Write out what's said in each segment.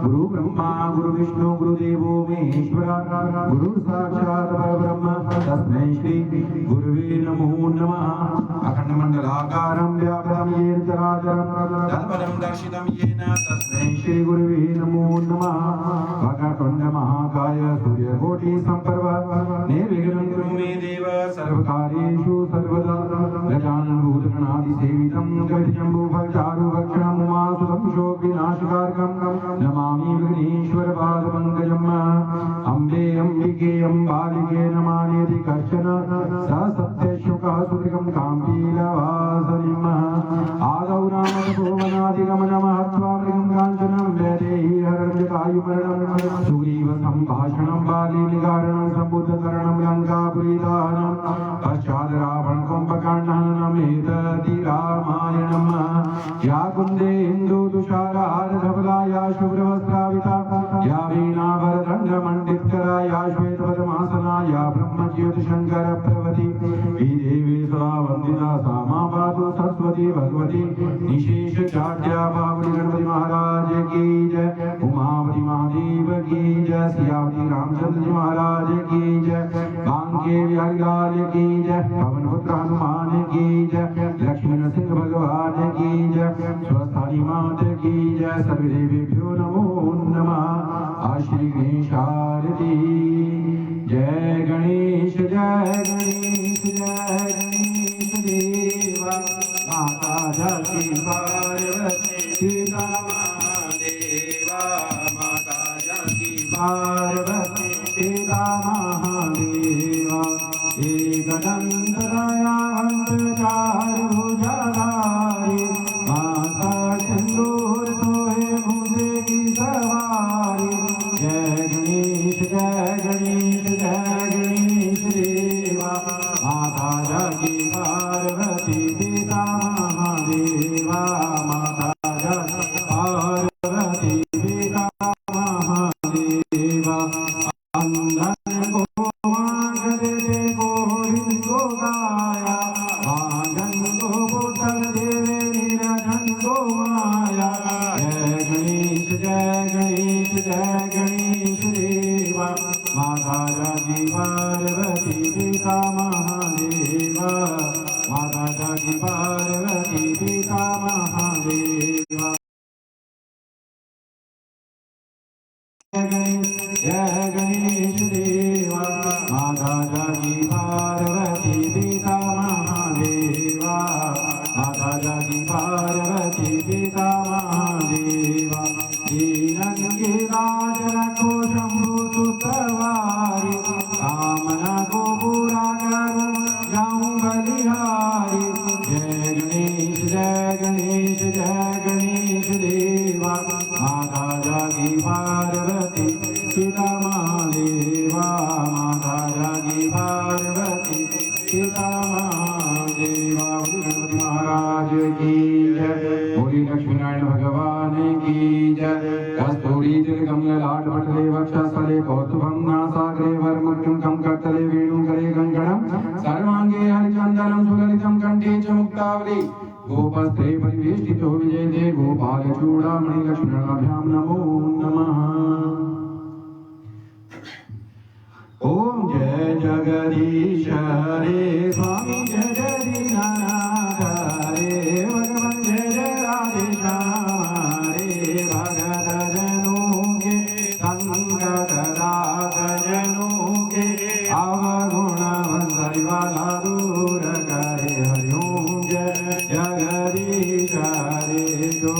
गुरु ब्रह्मा गुरु विष्णु गुरुदेवो महेश्वरा गुरु साक्षात् परब्रह्म तस्मै श्री गुरुवे नमो नमः। अखंड मंडलाकारं व्याप्तं येन चराचरं तत्पदं दर्शितं येन तस्मै श्री गुरुवे नमो नमः। वक्रतुण्ड महाकाय सूर्यकोटि संप्रभ निर्विघ्नं कुरु मे देव सर्वकार्येषु सर्वदा। गजानन भूतगणादिसेवितं गजजम्बूफलचारुभक्षणं उमासुतं शोकविनाशकारकं नमामि विघ्नेश्वर पादपङ्कजम्। अम्बे अम्बिके अम्बालिके नमाम्येति कश्चन स सत्यशुकः सुदृगं काम्पीलवासनिम्। आदौ नामतपोवनादिगमनमहत्वा मृगं काञ्चनं वैदेही हरण्यकायुमरणं सुग्रीवसम्भाषणं बालीनिगारणं सम्बुद्धतरणं लङ्कापुरीदहनं पश्चात् रावणकुम्भकर्णहननम् एतद्धि रामायणम्। या कुन्दे इन्दुतुषारहारधवला या शुभ्रवस्त्राविता या वीणाभरदण्डमण्डितकरा या श्वेतपद्मासना या ब्रह्मज्योतिशङ्करप्रभृति देवी सदा वन्दिता सा मा पातु सरस्वती भगवती निशेषचाट्या पावनी गणपति महाराज की जय। उमावती महादेव की जय। सियावती रामचंद्र जी महाराज की जय। बांके बिहारी लाल की जय। पवन पुत्र हनुमान की जय। लक्ष्मी नरसिंह भगवान की जय। स्वस्थानी मात की जय। सर्वदेवेभ्यो नमो नमः। श्री गणेशारती। जय गणेश जय गणेश जय गणेश देवा। माता जाकी पार्वती सीता महादेवा। माता जाकी पार्वती सीता महादेवा। एकदंत दयावंत चार भुजधारी माता सिंदूर सोहे मुझे की सवारी। जय गणेश जय गणेश देवा। माता जाकी पार्वती सीता महादेवा। माता जाकी पार्वती सीता महादेवा। अंधन को आँख देते गोविंद को गाया। भागन को पुत्र देवे निरंजन को माया। जय गणेश देवा। माता जाकी पार्वती पिता महादेवा। माता जाकी पार्वती पिता महादेवा। जय गणेश देवा। माता जाकी पार्वती पिता महादेवा। माता जाकी पार्वती पिता महादेवा। दीनन के लाज रखो शंभु सुतवारी। कामना को पूरा करो जाऊं बलिहारी। जय गणेश देवा। माता जाकी पार्वती सीता महादेवा। माता जाकी पार्वती सीता महादेवा। गणपति महाराज की जय। बोली लक्ष्मीनारायण भगवान की जय। कस्तूरी तिलकम ललाट पटले वक्षस्थले कौस्तुभं नासाग्रे वरमुख्यं कं करतले वेणुं करे कंकणं सर्वांगे हरिचन्दनं सुललितं कंठे च मुक्तावली। गोपस्थे परिवेष्टितो विजयते गोपालचूडामणि लक्ष्मणाभ्यां नमो नमः। ओम जय जगदीश हरे स्वामी जय जगदीनाथ हरे भगवान जय जय राधेश्याम हरे। भगत जनों के संकट रात जनों के अवगुण वंदरिवाला दूर करे। हरिओम जय जगदीश हरे। जो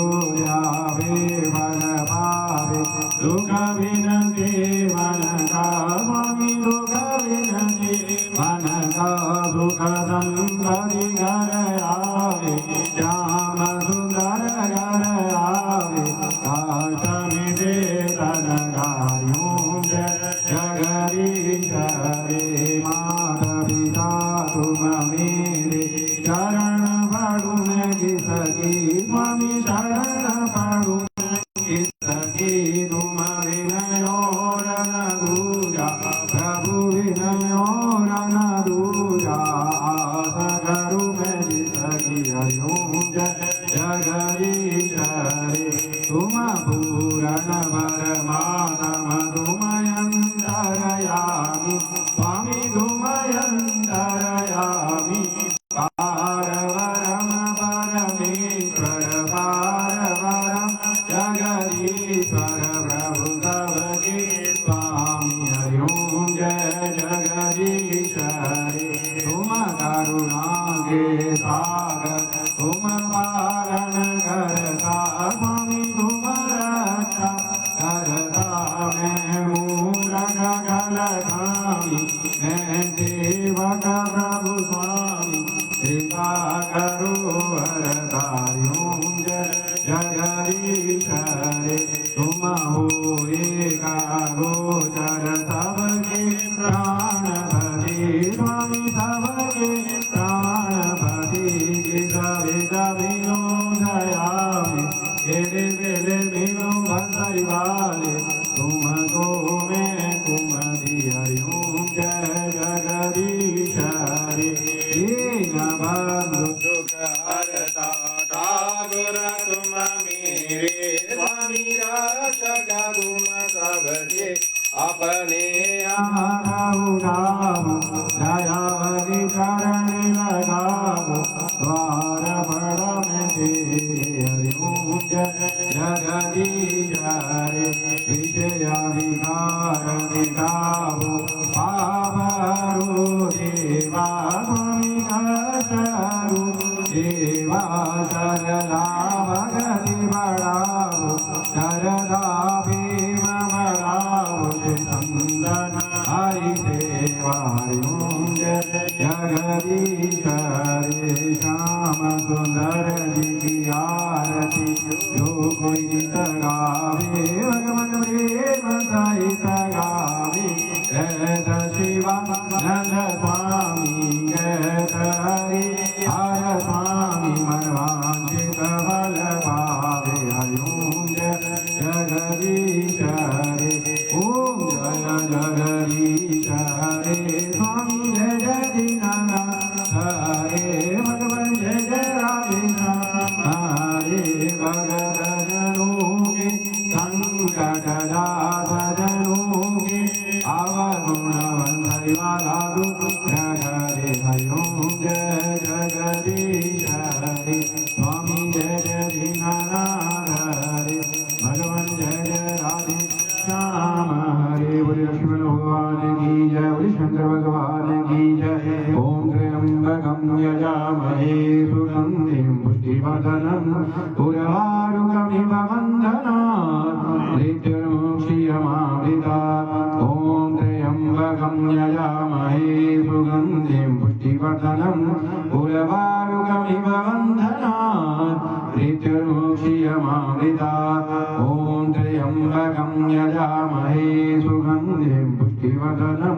आवे मन पावे सुख विनते मन का स्वामी। सुख विनते मन का सुख संपत्ति घर आवे। श्याम सुंदर घर आवे। काशमी दे तन गायों जय जगदीश हरे। माता पिता तुम मेरे शरण पड़ू मैं किसकी। स्वामी शरण पड़ू किसकी। तुम विनय और जगदीश्वर प्रभु सबके स्वामी हरि ओम जय जगदीश हरे तुम करुणा के सागर तुम पालन करता स्वामी तुम रक्षा करता मैं मूरख गलगामी मैं सेवक प्रभु स्वामी कृपा करो हरतारि ओम जय जगदीश हरे तुम हो एका गोचर सबके प्राणपति स्वामी सबके प्राणपति विनो दयामि केड़े बेले बिनो बंसरी वाले तुमको मैं कुमति हरि ओम जय जगदीश हरे बंधु दुख हरता ठाकुर तुम मेरे स्वामी रक्षक तुम सबके अपने उठाओ दयावरी चरण लगाओ द्वार बड़ा में तेरे हरि ओम जय जगदीश हरे विषय विकार निकाओ पावरो देवा स्वामी कष्टहरो देवा सरला भगति बढ़ाओ शरदा भीम बढ़ाओ चंदन हरि देवा ओम जय जगदीश हरे श्याम सुंदर जी की आरती जो कोई गीत गावे भगवान प्रेम सहित गावे जय शिवा नंद स्वामी जय हरि हर स्वामी मनवांचित बल पावे हरि ओम जय जगदीश हरे ओम जय जगदीश हरे स्वामी जय जय दीनानाथ हरे भगवान जय जय राधे श्याम हरे भगत जनों के संकट दासजनों के अवगुण बंधई वाला दुख हरे हरि ओम जय जगदीश हरे स्वामी जय जय दीनानाथ हरे भगवान जय जय राधे श्याम हरे बोले लक्ष्मण भगवान की जय बोले शंकर भगवान की जय ओम त्र्यंबकं यजामहे सुगंधिं पुष्टिवर्धनं उर्वारुकमिव बन्धनात् मृत्युर्मुक्षीयमामृतात् ओम त्र्यंबकं यजामहे सुगंधिं पुष्टिवर्धनं उर्वारुकमिव बन्धनात् मृत्युर्मुक्षीयमामृतात् ओम त्र्यंबकं यजामहे सुगंधिं पुष्टिवर्धनं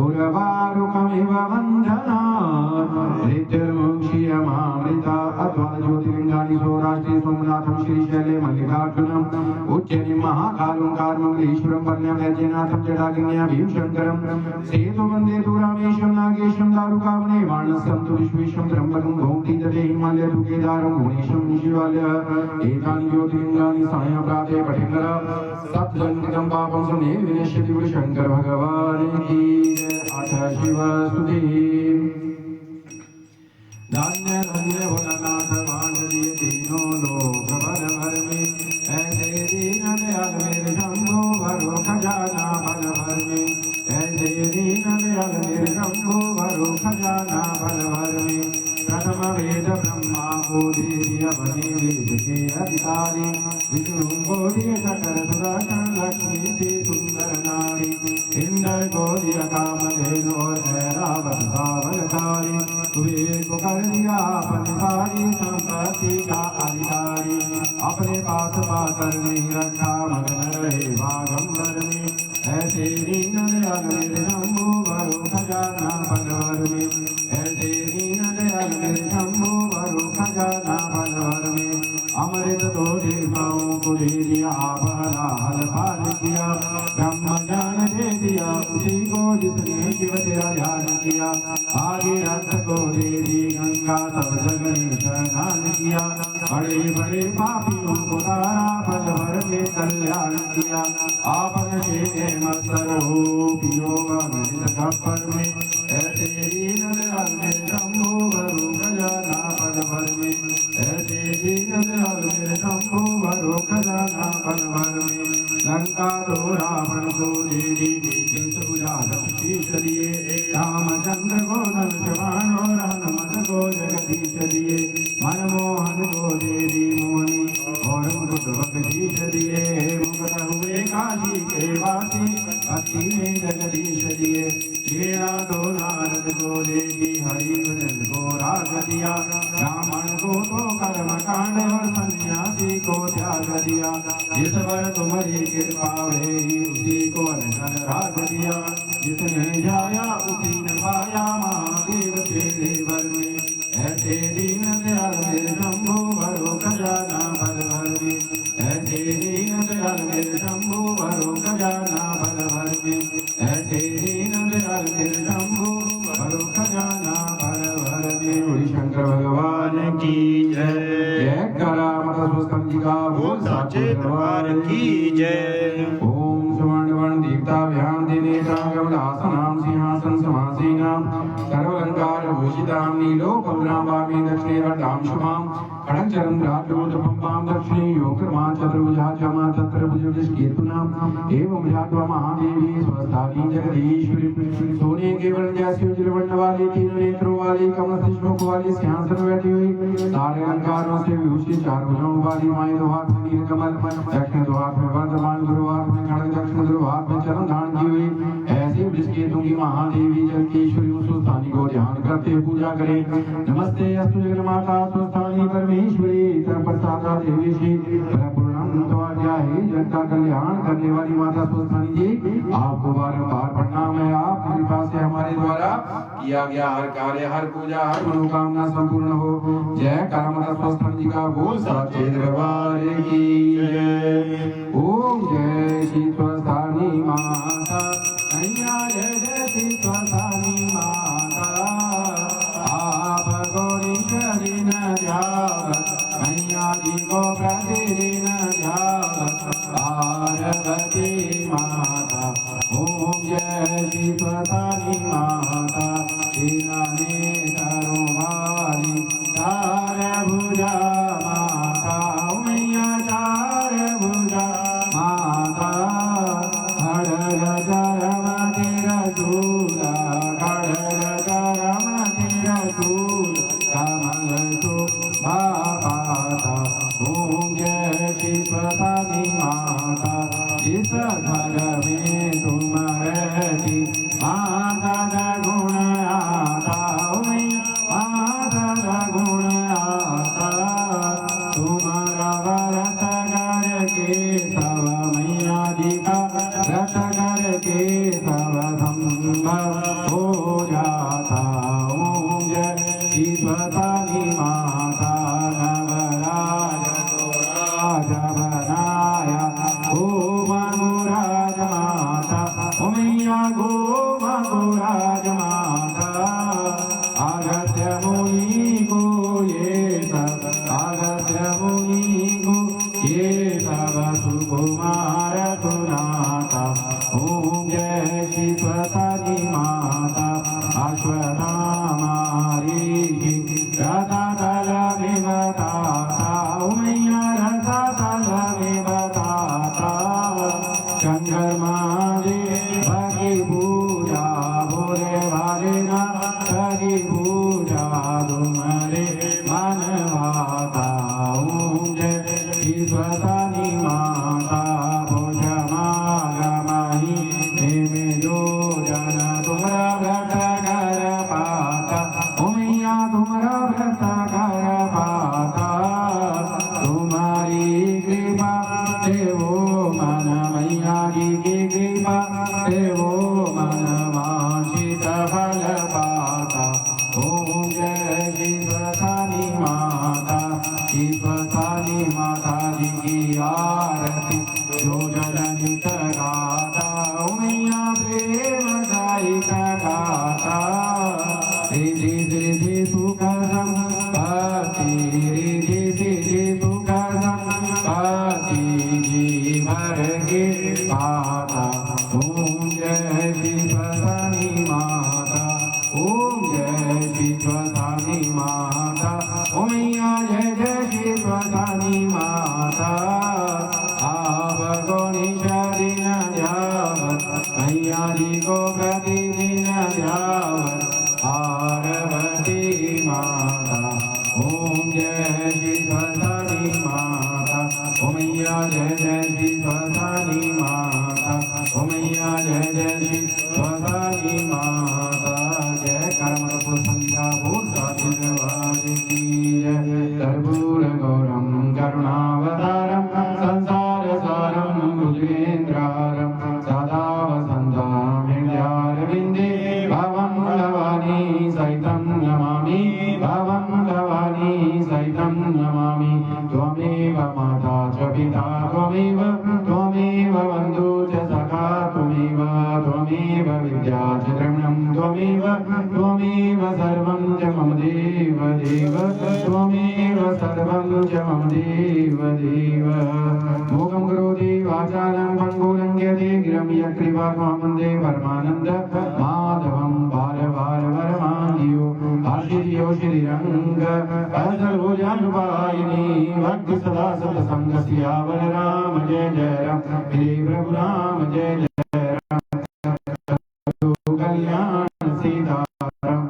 उर्वारुकमिव बन्धनात् मृत्युर्मुक्षीयमामृतात् अथवा ज्योतिर्लिंगानि सौराष्ट्रे सोमनाथं श्रीशैले मल्लिकार्जुनम् उज्जैनी महाकालं कार्मंगलेश्वरं वन्यं वैद्यनाथं जटाग्न्या भीमशंकरं सेतु वन्दे तु रामेशं नागेशं दारुकावने वाणस्तं तु विश्वेशं त्र्यम्बकं भौति तटे हिमालयं केदारं भुवनेशं निशिवालय एतानि ज्योतिर्लिंगानि सायं प्रातः पठेन्नर सप्तजन्मं पापं समे विनश्यति बोले शंकर भगवान की अथ शिवस्तुति धन्य धन्य भोलानाथ मांडलिय तीनों लोक भर भर में ऐसे दीन दयाल मेरे शंभो भरो खजाना भर भर में ऐसे दीन दयाल मेरे शंभो भरो खजाना भर भर में प्रथम वेद ब्रह्मा को दे दिया बने वेद के अधिकारी विष्णु को दिए सकल सुदर्शन लक्ष्मी से सुंदर नारी इंद्र को दिया कामधेनु और ऐरावत धावनकारी कुबेर को कर दिया अपनी सारी संपत्ति का अधिकारी अपने पास पाकर नहीं रखा मगन रहे बागंबर में ऐसे दीन दयाल मेरे शंभु भरो खजाना भर में ऐसे दीन दयाल मेरे शंभु भरो खजाना भर में अमृत तो देवताओं को दे दिया बहलाल पाल किया ब्रह्म ज्ञान दे दिया उसी को जिसने शिव तेरा ध्यान किया आगे रथ को दे दी गंगा सब जग ने स्नान किया बड़े बड़े पापियों को तारा पल भर में कल्याण किया आपन से मत्सर हो पियो अमृत कपर में ऐसे दीन दयाल मेरे शंभु भरो खजाना पल भर में ऐसे दीन दयाल मेरे शंभु भरो खजाना पल भर में लंका तो रावण को दे दी शीश दिए रामचंद्र को धनुष्यबाण और हनुमत को जगदीश दिए मनमोहन को दे दी मोहनी और मुकुट शीश दिए मुकुट हुए काशी के वासी भक्ति में जगदीश दिए वीणा तो नारद को देगी हरि भजन को राग दिया ब्राह्मण को तो कर्म कांड और सन्यासी को त्याग दिया जिस पर तुम्हारी कृपा हुई उसी को अनशन राग दिया जिसने जाया उसी ने पाया महादेव तेरे वर में ऐसे दीन दयाल मेरे शंभु भरो खजाना भर भर में ऐसे दीन दयाल मेरे शंभु भरो खजाना भर भर में ऐसे दीन दयाल मेरे शंभु भरो खजाना भर भर में। बोलिए शंकर भगवान की जय। जय करा माता स्वस्ति जी का बोल साचे दरबार की जय। ओम सुवर्ण वर्ण दीप्ता व्याम दिनेशा कमलासनाम सिंहासन समासीनाम सर्वलंकार भूषिताम नीलोपद्राम वामी दक्षिणे वरदाम शुभाम खड़ंचरं राजोधपंपाम दक्षिणे योगर्मा चतुर्भुजा चमा चतुर्भुजस्केतुनाम एवं ध्यात्वा महादेवी स्वस्थानी जगदीश्वरी सोने के वर्ण जैसी उज्ज्वल वर्ण वाली तीन नेत्रों वाली कमल मुख वाली सिंहासन बैठी हुई सारे अलंकारों से विभूषित चार भुजाओं वाली माई दो हाथ में नीलकमल दक्षिण दो हाथ में वर्धमान गुरु हाथ में खड़ग दक्षिण गुरु हाथ में चरण धारण की हुई ऐसी वृषकेतु की महादेवी जगदीश्वरी सुस्थानी को ध्यान करते पूजा करें। नमस्ते अस्तु जगन्माता सुस्थानी परमेश्वरी प्रसादा देवी श्री जग का कल्याण करने वाली माता सुस्थानी जी आपको बारंबार प्रणाम है। आपकी कृपा से हमारे द्वारा किया गया हर कार्य हर पूजा हर मनोकामना संपूर्ण हो। जय कारा माता सुस्थानी जी का बोल साचे दरबार की जय। ओम जय श्री स्वस्थानी माता नैया जय जय श्री स्वस्थानी माता आप गौरी करीन जावत नैया जी को प्रतिदिन जावत पार्वती माता। ओम जय श्री स्वस्थानी माता दीनाने करो वाली चार भुजा माता मैया चार भुजा माता खड़ग करम तेरा झूला खड़ग करम तेरा झूला कमल तो बापाता। ओम जय श्री स्वस्थानी माता जिस घर में तुम रहती माता का गुण आता माता का गुण आता तुम्हारा व्रत करके सब मैया जी का व्रत करके सब संभव हो जाता। ओम जय श्री स्वस्थानी माता नवराज राज बनाया ओम राज माता ओ मैया गो राज माता अगस्त्य मुनि को ये सब अगस्त्य मुनि को ये सब सुकुमार सुनाता। ओम जय श्री स्वस्थानी माता अश्वत्थामा ऋषि रसातल में बताता ओ मैया रसातल में बताता चंद्रमा भगी पूजा भोले भाले ना भगी पूजा तुम्हारे मन भाता। ओम जय श्री स्वस्थानी माता भोजमागमहि में जो जन तुम्हारा व्रत कर पाता ओ मैया तुम्हारा व्रत कर पाता तुम्हारी कृपा से वो मन मैया जी की कृपा से वो मन वांछित फल पाता। ओम जय श्री स्वस्थानी माता श्री स्वस्थानी माता जी की आरती जो जननी गाता ओ मैया प्रेम गायिक गाता रिधि सिद्धि सुख संपत्ति रिधि सिद्धि सुख संपत्ति जी भर के पाता। ओम जय श्री स्वस्थानी माता ओम जय श्री स्वस्थानी माता ओ मैया जय जय श्री स्वस्थानी माता आप गौरी मैया जी को प्रतिदिन ध्यावत पार्वती माता। ओम जय श्री स्वधानी माता। ओम मैया जय जय श्री स्वधानी माता। ओम मैया जय जय श्री स्वधानी माता। जय कर्म संध्या भूषावादी की जय। कर्पूर गौरम करुणावतारम संसार सारम बुद्धेन्द्रारम सदा वसन्तं हृदयारविन्दे भवं भवानी सहितं नमामि। भवं भवानी सहितं नमामि। त्वमेव माता च पिता त्वमेव बन्धु च सखा त्वमेव विद्या च द्रविणं त्वमेव सर्वं च मम देव त्वमेव सर्वं च मम देव। मूकं करोति वाचालं पङ्गुलं यदेगिरं यत्कृपात्मा वन्दे परमानन्द माधवं बालवरमादियो हर्षियो श्रीरङ्ग सर्वोजानुपायिनी भक्ति सदा सत्सङ्गस्यावर राम जय जय राम। श्री प्रभु राम जय जय कल्याण सीताराम।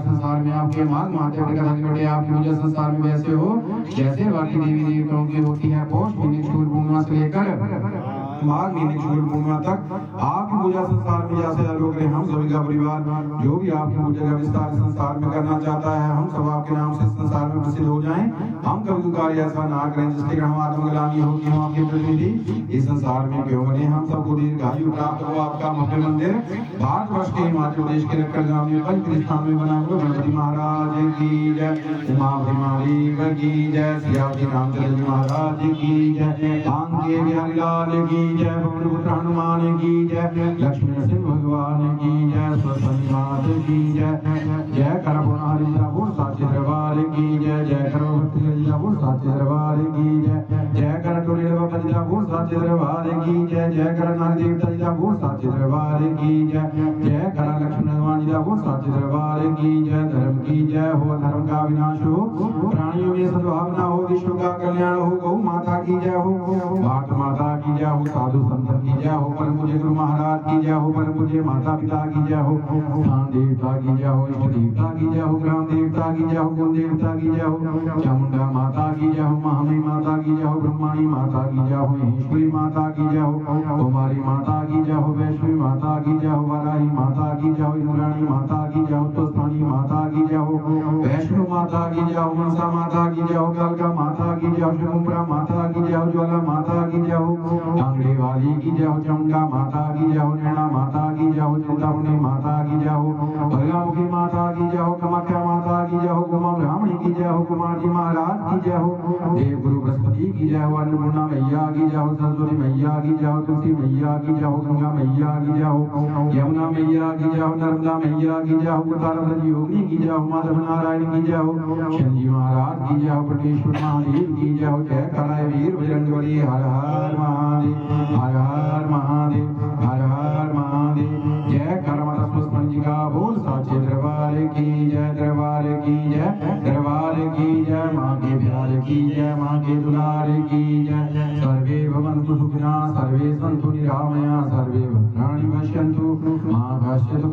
संसार में आपके मार्ग माते बड़े आपकी वजह संसार में वैसे हो जैसे बाकी देवी देवताओं की होती है। पौष महीने शूल पूर्णिमा से लेकर माघ महीने शूल पूर्णिमा तक आपकी पूजा संसार में जैसे लोग रहे हम सभी का परिवार जो भी आपकी पूजा का विस्तार संसार में करना चाहता है हम सब आपके नाम से संसार में प्रसिद्ध हो जाएं। हम कभी कार्य ऐसा ना करें जिसके कारण आत्मग्लानि हो कि हम आपके प्रतिनिधि इस संसार में क्यों बने। हम सबको दीर्घायु प्राप्त हो। आपका भव्य मंदिर भारतवर्ष के हिमाचल प्रदेश के नक्कल गांव में पंचस्थान में बना हुआ गणपति महाराज की जय। उमा भीमारी की जय। सियाजी रामचंद्र जी महाराज की जय। कांके बिहारी लाल की जय। पवन पुत्र हनुमान की जय। लक्ष्मी नरसिंह भगवान की जय। स्वसन्नाथ की जय। जय करपुनारी ठाकुर साचे दरबार की जय। जय करो भक्ति ठाकुर साचे दरबार की जय। जय कर टोले बाबा ठाकुर साचे दरबार की जय। जय कर नाग देवता ठाकुर साचे दरबार की जय। जय कर लक्ष्मण भगवान ठाकुर साचे दरबार की जय। धर्म की जय हो धर्म का विनाश हो प्राणियों में सद्भावना हो विश्व का कल्याण हो। गौ माता की जय हो भारत माता की जय हो साधु संतन की जय हो परम पूज्य गुरु महाराज की जय हो परम पूज्य माता पिता की जय हो स्थान देवता की जय हो इष्ट देवता की जय हो ग्राम देवता की जय हो कुल देवता की जय हो चामुंडा माता की जय हो महामयी माता की जय हो ब्रह्माणी माता की जय हो महेश्वरी माता की जय हो कुमारी माता की जय हो वैष्णवी माता की जय हो वाराही माता की जय हो इंद्राणी माता की जय हो तोस्तानी माता की जय हो वैष्णो माता की जय हो मनसा माता की जय हो कालका माता की जय हो शिवपुरा माता की जय हो ज्वाला माता की जय हो कांगड़ी वाली की जय हो चामुंडा माता की जय हो नैना माता की जय हो चिंतामणि माता की जय हो बगलामुखी माता की जय हो कामाख्या माता की जय हो कुमा ब्राह्मणी की जय हो कुमार जी महाराज की जय हो देव गुरु बृहस्पति की जय हो अन्नपूर्णा मैया की जय हो सरस्वती मैया की जय हो तुलसी मैया की जय हो गंगा मैया की जय हो यमुना मैया की जय हो नर्मदा मैया की जय हो तारावती योगिनी की जय हो माधव नारायण की जय हो शनि महाराज की जय हो पटेश्वर महादेव की जय हो जय कराय वीर बजरंगबली हर हर महादेव हर हर महादेव हर हर महादेव। जय करमत पुष्पंजिका बोल साचे दरबार की जय दरबार की जय दरबार की जय माँ के प्यार की जय माँ के दुलार की जय। सर्वे भवन्तु सुखिनः सर्वे सन्तु निरामया सर्वे भद्राणि पश्यन्तु मां पश्यतु।